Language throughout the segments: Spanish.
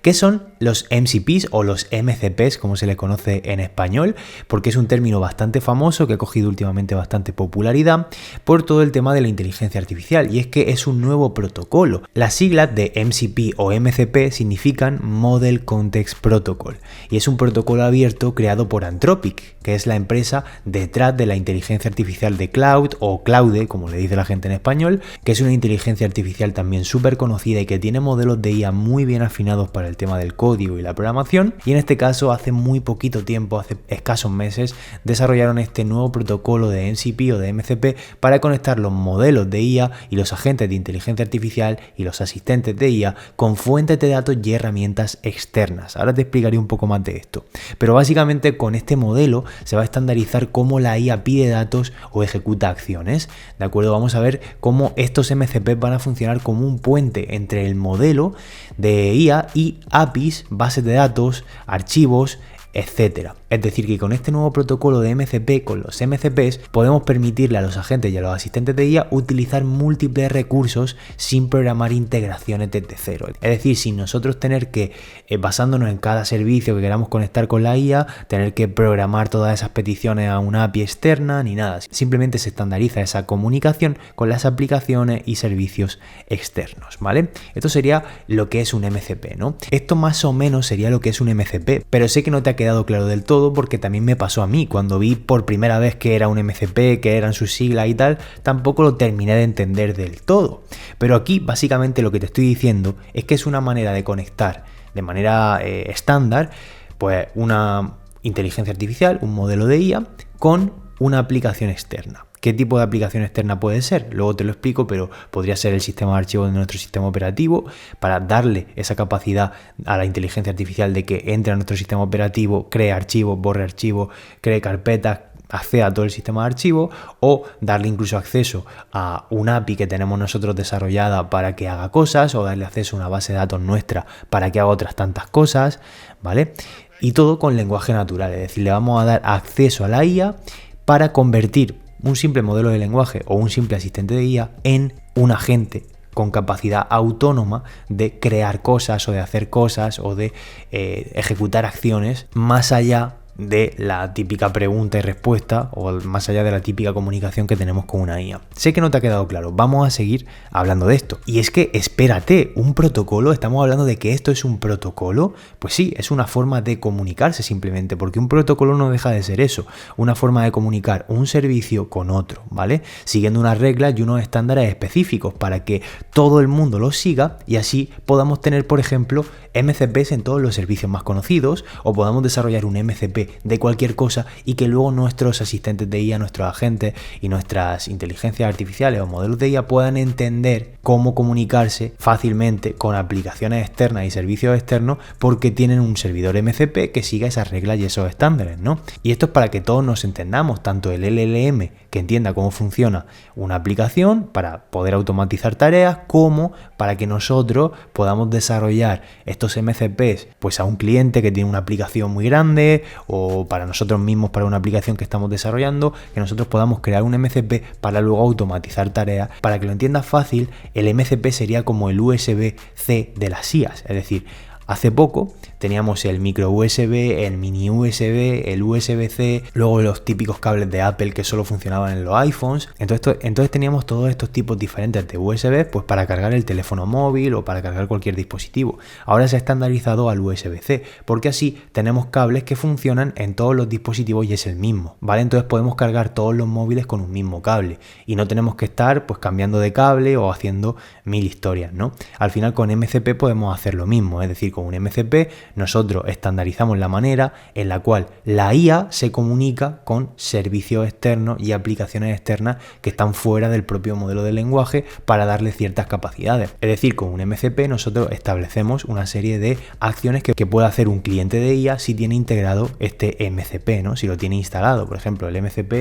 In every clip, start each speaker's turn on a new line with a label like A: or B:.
A: ¿Qué son los MCPs o los MCPs, como se le conoce en español? Porque es un término bastante famoso que ha cogido últimamente bastante popularidad por todo el tema de la inteligencia artificial, y es que es un nuevo protocolo. Las siglas de MCP o MCP significan Model Context Protocol, y es un protocolo abierto creado por Anthropic, que es la empresa detrás de la inteligencia artificial de Cloud o Claude, como le dice la gente en español, que es una inteligencia artificial también súper conocida y que tiene modelos de IA muy bien afinados para el tema del código y la programación. Y en este caso, hace muy poquito tiempo, hace escasos meses, desarrollaron este nuevo protocolo de MCP o de MCP para conectar los modelos de IA y los agentes de inteligencia artificial y los asistentes de IA con fuentes de datos y herramientas externas. Ahora te explicaré un poco más de esto. Pero básicamente con este modelo se va a estandarizar cómo la IA pide datos o ejecuta acciones. ¿De acuerdo? Vamos a ver cómo estos MCP van a funcionar como un puente entre el modelo de IA y APIs, bases de datos, archivos, etcétera. Es decir, que con este nuevo protocolo de MCP, con los MCPs, podemos permitirle a los agentes y a los asistentes de IA utilizar múltiples recursos sin programar integraciones desde cero. Es decir, sin nosotros tener que, basándonos en cada servicio que queramos conectar con la IA, tener que programar todas esas peticiones a una API externa ni nada. Simplemente se estandariza esa comunicación con las aplicaciones y servicios externos, ¿vale? Esto sería lo que es un MCP, ¿no? Esto más o menos sería lo que es un MCP, pero sé que no te ha quedado claro del todo porque también me pasó a mí cuando vi por primera vez que era un MCP, que eran sus siglas y tal, tampoco lo terminé de entender del todo. Pero aquí básicamente lo que te estoy diciendo es que es una manera de conectar de manera estándar pues una inteligencia artificial, un modelo de IA con una aplicación externa. ¿Qué tipo de aplicación externa puede ser? Luego te lo explico, pero podría ser el sistema de archivos de nuestro sistema operativo para darle esa capacidad a la inteligencia artificial de que entre a nuestro sistema operativo, cree archivos, borre archivos, cree carpetas, acceda a todo el sistema de archivos, o darle incluso acceso a una API que tenemos nosotros desarrollada para que haga cosas, o darle acceso a una base de datos nuestra para que haga otras tantas cosas, ¿vale? Y todo con lenguaje natural, es decir, le vamos a dar acceso a la IA para convertir un simple modelo de lenguaje o un simple asistente de IA en un agente con capacidad autónoma de crear cosas o de hacer cosas o de ejecutar acciones más allá de la típica pregunta y respuesta o más allá de la típica comunicación que tenemos con una IA. Sé que no te ha quedado claro, vamos a seguir hablando de esto. Y es que, espérate, un protocolo, estamos hablando de que esto es un protocolo, pues sí, es una forma de comunicarse simplemente, porque un protocolo no deja de ser eso, una forma de comunicar un servicio con otro, ¿vale? Siguiendo unas reglas y unos estándares específicos para que todo el mundo los siga y así podamos tener, por ejemplo, MCPs en todos los servicios más conocidos, o podamos desarrollar un MCP de cualquier cosa y que luego nuestros asistentes de IA, nuestros agentes y nuestras inteligencias artificiales o modelos de IA puedan entender cómo comunicarse fácilmente con aplicaciones externas y servicios externos porque tienen un servidor MCP que siga esas reglas y esos estándares, ¿no? Y esto es para que todos nos entendamos, tanto el LLM que entienda cómo funciona una aplicación para poder automatizar tareas, como para que nosotros podamos desarrollar estos MCPs pues a un cliente que tiene una aplicación muy grande, o para nosotros mismos para una aplicación que estamos desarrollando, que nosotros podamos crear un MCP para luego automatizar tareas. Para que lo entiendas fácil, el MCP sería como el USB-C de las IAs, es decir, hace poco teníamos el micro USB, el mini USB, el USB-C, luego los típicos cables de Apple que solo funcionaban en los iPhones. Entonces teníamos todos estos tipos diferentes de USB pues para cargar el teléfono móvil o para cargar cualquier dispositivo. Ahora se ha estandarizado al USB-C porque así tenemos cables que funcionan en todos los dispositivos y es el mismo, ¿vale? Entonces podemos cargar todos los móviles con un mismo cable y no tenemos que estar pues cambiando de cable o haciendo mil historias, ¿no? Al final con MCP podemos hacer lo mismo, es decir, con un MCP nosotros estandarizamos la manera en la cual la IA se comunica con servicios externos y aplicaciones externas que están fuera del propio modelo de lenguaje para darle ciertas capacidades. Es decir, con un MCP nosotros establecemos una serie de acciones que puede hacer un cliente de IA si tiene integrado este MCP, ¿no? Si lo tiene instalado, por ejemplo, el MCP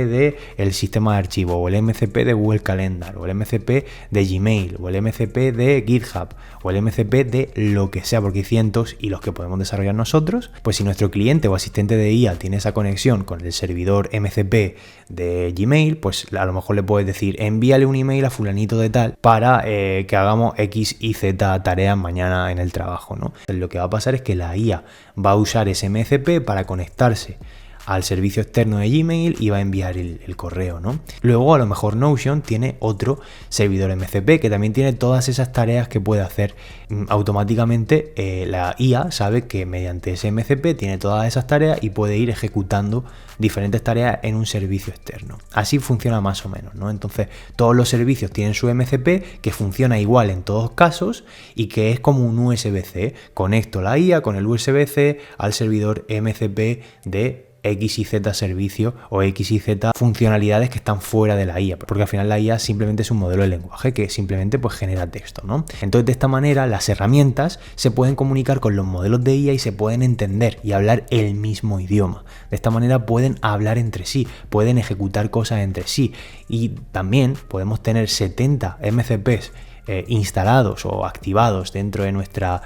A: del sistema de archivo, o el MCP de Google Calendar, o el MCP de Gmail, o el MCP de GitHub, o el MCP de lo que sea, porque hay procedimientos y los que podemos desarrollar nosotros. Pues si nuestro cliente o asistente de IA tiene esa conexión con el servidor MCP de Gmail, pues a lo mejor le puedes decir, envíale un email a fulanito de tal para que hagamos X y Z tareas mañana en el trabajo, ¿no? Lo que va a pasar es que la IA va a usar ese MCP para conectarse al servicio externo de Gmail y va a enviar el correo, ¿no? Luego a lo mejor Notion tiene otro servidor MCP que también tiene todas esas tareas que puede hacer automáticamente. La IA sabe que mediante ese MCP tiene todas esas tareas y puede ir ejecutando diferentes tareas en un servicio externo. Así funciona más o menos, ¿no? Entonces todos los servicios tienen su MCP que funciona igual en todos casos y que es como un USB-C. Conecto la IA con el USB-C al servidor MCP de X y Z servicio o X y Z funcionalidades que están fuera de la IA, porque al final la IA simplemente es un modelo de lenguaje que simplemente pues genera texto, ¿no? Entonces de esta manera las herramientas se pueden comunicar con los modelos de IA y se pueden entender y hablar el mismo idioma. De esta manera pueden hablar entre sí, pueden ejecutar cosas entre sí y también podemos tener 70 MCPs instalados o activados dentro de nuestro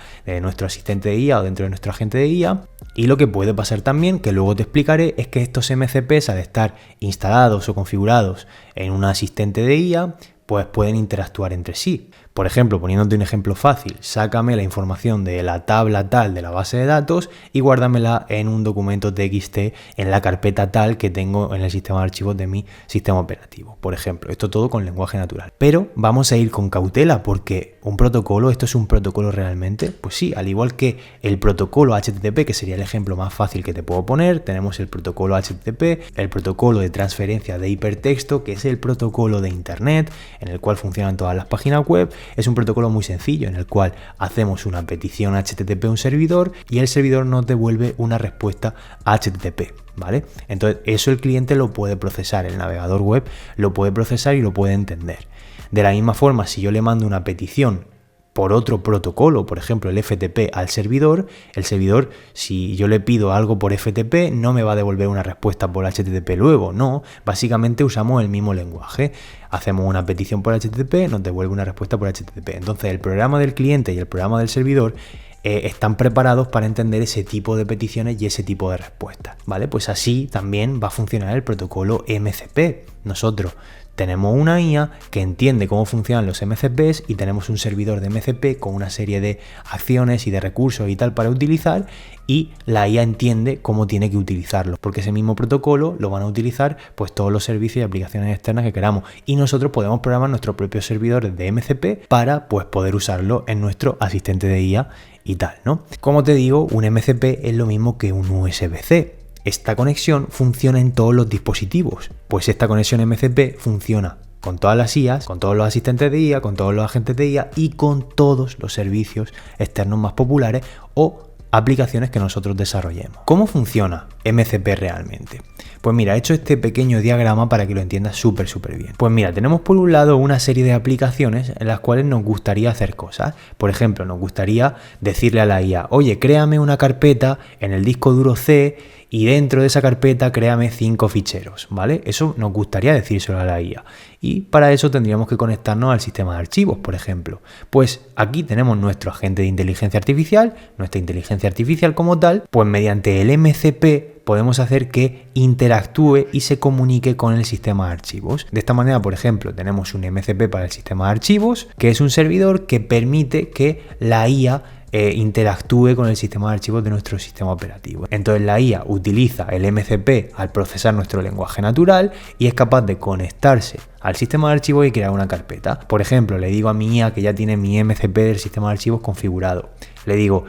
A: asistente de IA o dentro de nuestro agente de IA. Y lo que puede pasar también, que luego te explicaré, es que estos MCPs, al estar instalados o configurados en un asistente de IA, pues pueden interactuar entre sí. Por ejemplo, poniéndote un ejemplo fácil, sácame la información de la tabla tal de la base de datos y guárdamela en un documento TXT en la carpeta tal que tengo en el sistema de archivos de mi sistema operativo. Por ejemplo, esto todo con lenguaje natural. Pero vamos a ir con cautela porque un protocolo, ¿esto es un protocolo realmente? Pues sí, al igual que el protocolo HTTP, que sería el ejemplo más fácil que te puedo poner, tenemos el protocolo HTTP, el protocolo de transferencia de hipertexto, que es el protocolo de Internet, en el cual funcionan todas las páginas web. Es un protocolo muy sencillo en el cual hacemos una petición HTTP a un servidor y el servidor nos devuelve una respuesta HTTP, ¿vale? Entonces eso el cliente lo puede procesar, el navegador web lo puede procesar y lo puede entender. De la misma forma, si yo le mando una petición por otro protocolo, por ejemplo el FTP al servidor, el servidor, si yo le pido algo por FTP, no me va a devolver una respuesta por HTTP luego, no, básicamente usamos el mismo lenguaje. Hacemos una petición por HTTP, nos devuelve una respuesta por HTTP. Entonces el programa del cliente y el programa del servidor están preparados para entender ese tipo de peticiones y ese tipo de respuestas, ¿vale? Pues así también va a funcionar el protocolo MCP. Nosotros tenemos una IA que entiende cómo funcionan los MCPs y tenemos un servidor de MCP con una serie de acciones y de recursos y tal para utilizar, y la IA entiende cómo tiene que utilizarlo, porque ese mismo protocolo lo van a utilizar pues todos los servicios y aplicaciones externas que queramos, y nosotros podemos programar nuestros propios servidores de MCP para pues poder usarlo en nuestro asistente de IA y tal, ¿no? Como te digo, un MCP es lo mismo que un USB-C. Esta conexión funciona en todos los dispositivos, pues esta conexión MCP funciona con todas las IAs, con todos los asistentes de IA, con todos los agentes de IA y con todos los servicios externos más populares o aplicaciones que nosotros desarrollemos. ¿Cómo funciona MCP realmente? Pues mira, he hecho este pequeño diagrama para que lo entiendas súper bien. Pues mira, tenemos por un lado una serie de aplicaciones en las cuales nos gustaría hacer cosas. Por ejemplo, nos gustaría decirle a la IA, oye, créame una carpeta en el disco duro C y dentro de esa carpeta créame 5 ficheros, ¿vale? Eso nos gustaría decírselo a la IA. Y para eso tendríamos que conectarnos al sistema de archivos, por ejemplo. Pues aquí tenemos nuestro agente de inteligencia artificial, nuestra inteligencia artificial como tal, pues mediante el MCP podemos hacer que interactúe y se comunique con el sistema de archivos. De esta manera, por ejemplo, tenemos un MCP para el sistema de archivos, que es un servidor que permite que la IA interactúe con el sistema de archivos de nuestro sistema operativo. Entonces la IA utiliza el MCP al procesar nuestro lenguaje natural y es capaz de conectarse al sistema de archivos y crear una carpeta. Por ejemplo, le digo a mi IA que ya tiene mi MCP del sistema de archivos configurado. Le digo,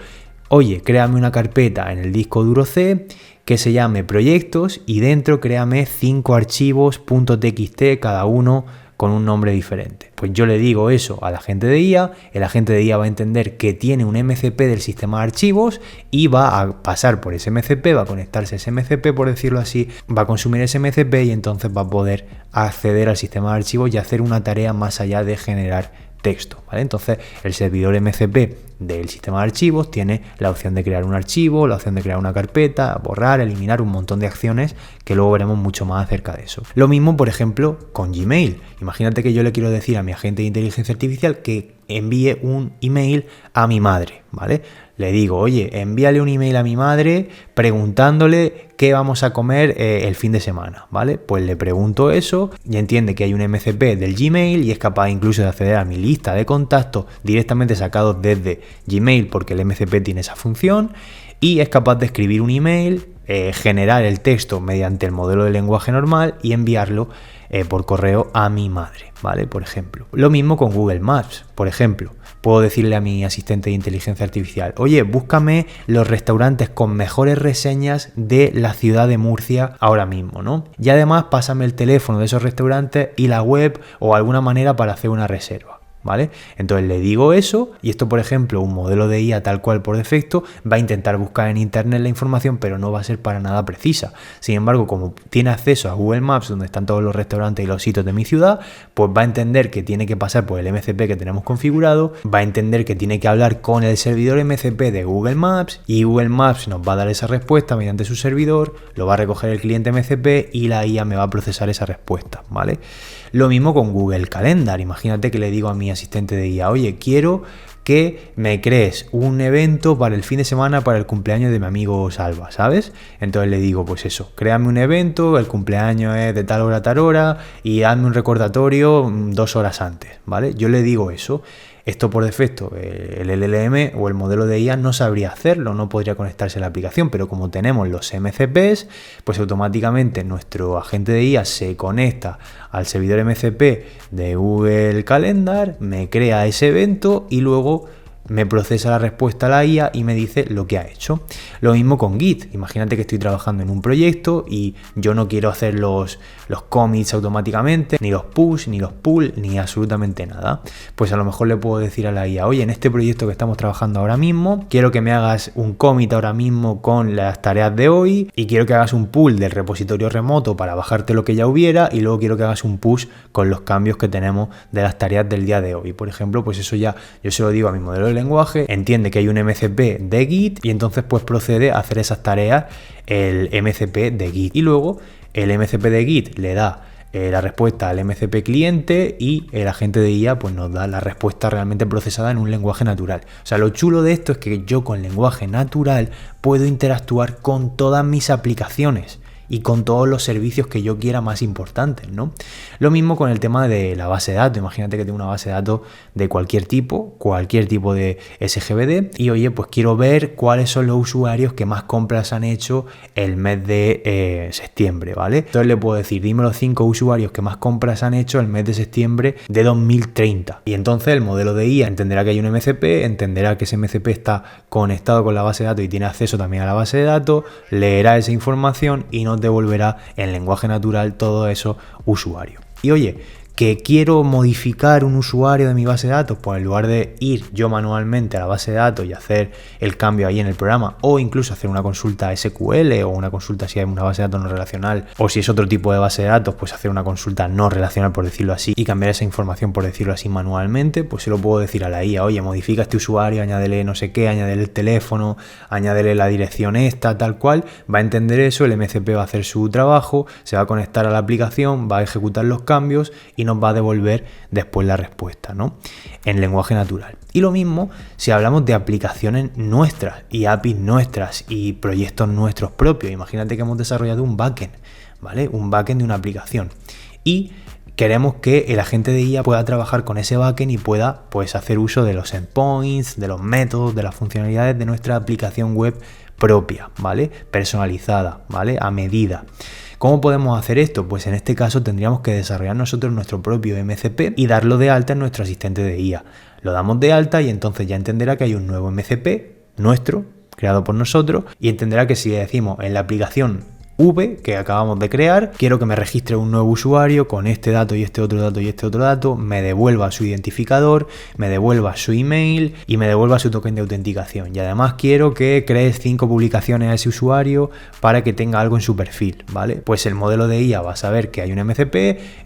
A: oye, créame una carpeta en el disco duro C que se llame proyectos y dentro créame 5 archivos .txt cada uno con un nombre diferente. Pues yo le digo eso al agente de IA, el agente de IA va a entender que tiene un MCP del sistema de archivos y va a pasar por ese MCP, va a conectarse a ese MCP, por decirlo así, va a consumir ese MCP y entonces va a poder acceder al sistema de archivos y hacer una tarea más allá de generar texto, ¿vale? Entonces el servidor MCP del sistema de archivos tiene la opción de crear un archivo, la opción de crear una carpeta, borrar, eliminar, un montón de acciones que luego veremos mucho más acerca de eso. Lo mismo, por ejemplo, con Gmail. Imagínate que yo le quiero decir a mi agente de inteligencia artificial que envíe un email a mi madre, ¿vale? Le digo, oye, envíale un email a mi madre preguntándole qué vamos a comer el fin de semana, ¿vale? Pues le pregunto eso y entiende que hay un MCP del Gmail y es capaz incluso de acceder a mi lista de contactos directamente sacados desde Gmail porque el MCP tiene esa función y es capaz de escribir un email, generar el texto mediante el modelo de lenguaje normal y enviarlo por correo a mi madre, ¿vale? Por ejemplo. Lo mismo con Google Maps, por ejemplo. Puedo decirle a mi asistente de inteligencia artificial, oye, búscame los restaurantes con mejores reseñas de la ciudad de Murcia ahora mismo, ¿no? Y además pásame el teléfono de esos restaurantes y la web o alguna manera para hacer una reserva, ¿vale? Entonces le digo eso y esto, por ejemplo, un modelo de IA tal cual por defecto va a intentar buscar en internet la información, pero no va a ser para nada precisa. Sin embargo, como tiene acceso a Google Maps, donde están todos los restaurantes y los sitios de mi ciudad, pues va a entender que tiene que pasar por el MCP que tenemos configurado, va a entender que tiene que hablar con el servidor MCP de Google Maps y Google Maps nos va a dar esa respuesta mediante su servidor, lo va a recoger el cliente MCP y la IA me va a procesar esa respuesta, ¿vale? Lo mismo con Google Calendar. Imagínate que le digo a mi asistente de IA, oye, quiero que me crees un evento para el fin de semana para el cumpleaños de mi amigo Salva, ¿sabes? Entonces le digo, pues eso, créame un evento, el cumpleaños es de tal hora a tal hora y hazme un recordatorio 2 horas antes, ¿vale? Yo le digo eso. Esto por defecto, el LLM o el modelo de IA no sabría hacerlo, no podría conectarse a la aplicación, pero como tenemos los MCPs, pues automáticamente nuestro agente de IA se conecta al servidor MCP de Google Calendar, me crea ese evento y luego me procesa la respuesta a la IA y me dice lo que ha hecho. Lo mismo con Git. Imagínate que estoy trabajando en un proyecto y yo no quiero hacer los commits automáticamente, ni los push, ni los pull, ni absolutamente nada. Pues a lo mejor le puedo decir a la IA, oye, en este proyecto que estamos trabajando ahora mismo, quiero que me hagas un commit ahora mismo con las tareas de hoy y quiero que hagas un pull del repositorio remoto para bajarte lo que ya hubiera y luego quiero que hagas un push con los cambios que tenemos de las tareas del día de hoy. Por ejemplo, pues eso ya yo se lo digo a mi modelo de lenguaje, entiende que hay un MCP de Git y entonces pues procede a hacer esas tareas el MCP de Git y luego el MCP de Git le da la respuesta al MCP cliente y el agente de IA pues nos da la respuesta realmente procesada en un lenguaje natural. O sea, lo chulo de esto es que yo con lenguaje natural puedo interactuar con todas mis aplicaciones y con todos los servicios que yo quiera más importantes, ¿no? Lo mismo con el tema de la base de datos. Imagínate que tengo una base de datos de cualquier tipo de SGBD y oye, pues quiero ver cuáles son los usuarios que más compras han hecho el mes de septiembre, ¿vale? Entonces le puedo decir, dime los 5 usuarios que más compras han hecho el mes de septiembre de 2030. Y entonces el modelo de IA entenderá que hay un MCP, entenderá que ese MCP está conectado con la base de datos y tiene acceso también a la base de datos, leerá esa información y nos devolverá en lenguaje natural todos esos usuarios. Y oye, que quiero modificar un usuario de mi base de datos, pues en lugar de ir yo manualmente a la base de datos y hacer el cambio ahí en el programa o incluso hacer una consulta SQL o una consulta si hay una base de datos no relacional o si es otro tipo de base de datos, pues hacer una consulta no relacional por decirlo así y cambiar esa información por decirlo así manualmente, pues se lo puedo decir a la IA, oye, modifica este usuario, añádele no sé qué, añádele el teléfono, añádele la dirección esta, tal cual, va a entender eso, el MCP va a hacer su trabajo, se va a conectar a la aplicación, va a ejecutar los cambios y nos va a devolver después la respuesta, ¿no? En lenguaje natural. Y lo mismo si hablamos de aplicaciones nuestras y APIs nuestras y proyectos nuestros propios. Imagínate que hemos desarrollado un backend, ¿vale? Un backend de una aplicación. Y queremos que el agente de IA pueda trabajar con ese backend y pueda pues hacer uso de los endpoints, de los métodos, de las funcionalidades de nuestra aplicación web propia, ¿vale? Personalizada, ¿vale? A medida. ¿Cómo podemos hacer esto? Pues en este caso tendríamos que desarrollar nosotros nuestro propio MCP y darlo de alta en nuestro asistente de IA. Lo damos de alta y entonces ya entenderá que hay un nuevo MCP nuestro, creado por nosotros, y entenderá que si le decimos en la aplicación V que acabamos de crear, quiero que me registre un nuevo usuario con este dato y este otro dato y este otro dato, me devuelva su identificador, me devuelva su email y me devuelva su token de autenticación. Y además quiero que crees 5 publicaciones a ese usuario para que tenga algo en su perfil, ¿vale? Pues el modelo de IA va a saber que hay un MCP,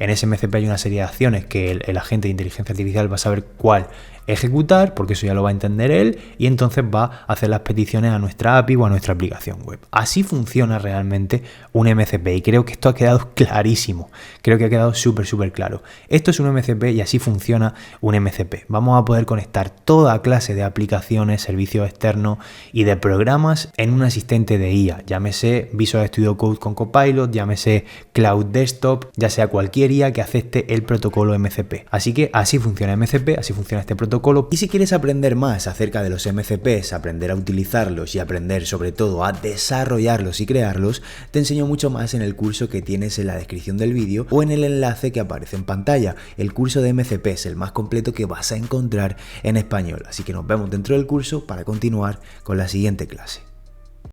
A: en ese MCP hay una serie de acciones que el agente de inteligencia artificial va a saber cuál ejecutar, porque eso ya lo va a entender él, y entonces va a hacer las peticiones a nuestra API o a nuestra aplicación web. Así funciona realmente un MCP y creo que esto ha quedado clarísimo, creo que ha quedado súper claro. Esto es un MCP y así funciona un MCP. Vamos a poder conectar toda clase de aplicaciones, servicios externos y de programas en un asistente de IA, llámese Visual Studio Code con Copilot, llámese Cloud Desktop, ya sea cualquier IA que acepte el protocolo MCP. Así que así funciona MCP, así funciona este protocolo. Y si quieres aprender más acerca de los MCPs, aprender a utilizarlos y aprender sobre todo a desarrollarlos y crearlos, te enseño mucho más en el curso que tienes en la descripción del vídeo o en el enlace que aparece en pantalla. El curso de MCP es el más completo que vas a encontrar en español. Así que nos vemos dentro del curso para continuar con la siguiente clase.